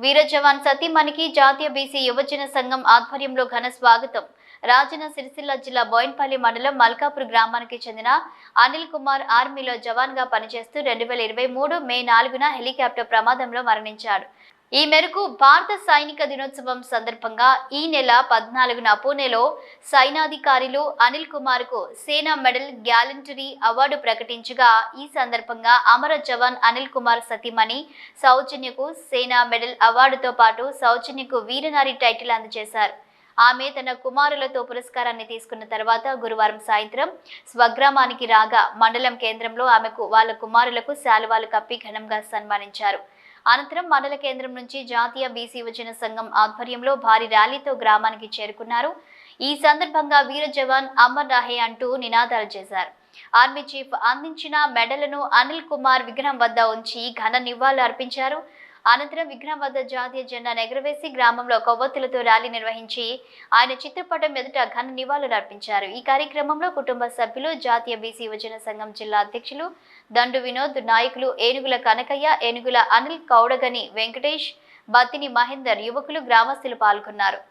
వీర జవాన్ సతీమణికి జాతీయ బీసీ యువజన సంఘం ఆధ్వర్యంలో ఘన స్వాగతం. రాజన్న సిరిసిల్ల జిల్లా బోయిన్పల్లి మండలం మల్కాపూర్ గ్రామానికి చెందిన అనిల్ కుమార్ ఆర్మీలో జవాన్ గా పనిచేస్తూ 2023 మే 4న హెలికాప్టర్ ప్రమాదంలో మరణించాడు. ఈ మేరకు భారత సైనిక దినోత్సవం సందర్భంగా ఈ నెల 14న పూణేలో సైనాధికారులు అనిల్ కుమార్ కు సేనా మెడల్ గ్యాలంటరీ అవార్డు ప్రకటించగా, ఈ సందర్భంగా అమర జవాన్ అనిల్ కుమార్ సతీమణి సౌజన్యకు సేనా మెడల్ అవార్డుతో పాటు సౌజన్యకు వీరనారి టైటిల్ అందజేశారు. ఆమె తన కుమారులతో పురస్కారాన్ని తీసుకున్న తర్వాత గురువారం సాయంత్రం స్వగ్రామానికి రాగా మండలం కేంద్రంలో ఆమెకు వాళ్ళ కుమారులకు శాలువాలు కప్పి ఘనంగా సన్మానించారు. అనంతరం మండల కేంద్రం నుంచి జాతీయ బీసీ యువజన సంఘం ఆధ్వర్యంలో భారీ ర్యాలీతో గ్రామానికి చేరుకున్నారు. ఈ సందర్భంగా వీర జవాన్ అమర్ రహే అంటూ నినాదాలు చేశారు. ఆర్మీ చీఫ్ అందించిన మెడలను అనిల్ కుమార్ విగ్రహం వద్ద ఉంచి ఘన నివాళులు అర్పించారు. అనంతరం విగ్రహం వద్ద జాతీయ జెండాను ఎగురవేసి గ్రామంలో కొవ్వొత్తులతో ర్యాలీ నిర్వహించి ఆయన చిత్రపటం ఎదుట ఘన నివాళులు అర్పించారు. ఈ కార్యక్రమంలో కుటుంబ సభ్యులు, జాతీయ బీసీ యువజన సంఘం జిల్లా అధ్యక్షులు దండు వినోద్, నాయకులు ఏనుగుల కనకయ్య, ఏనుగుల అనిల్, కౌడగని వెంకటేష్, బత్తిని మహేందర్, యువకులు, గ్రామస్తులు పాల్గొన్నారు.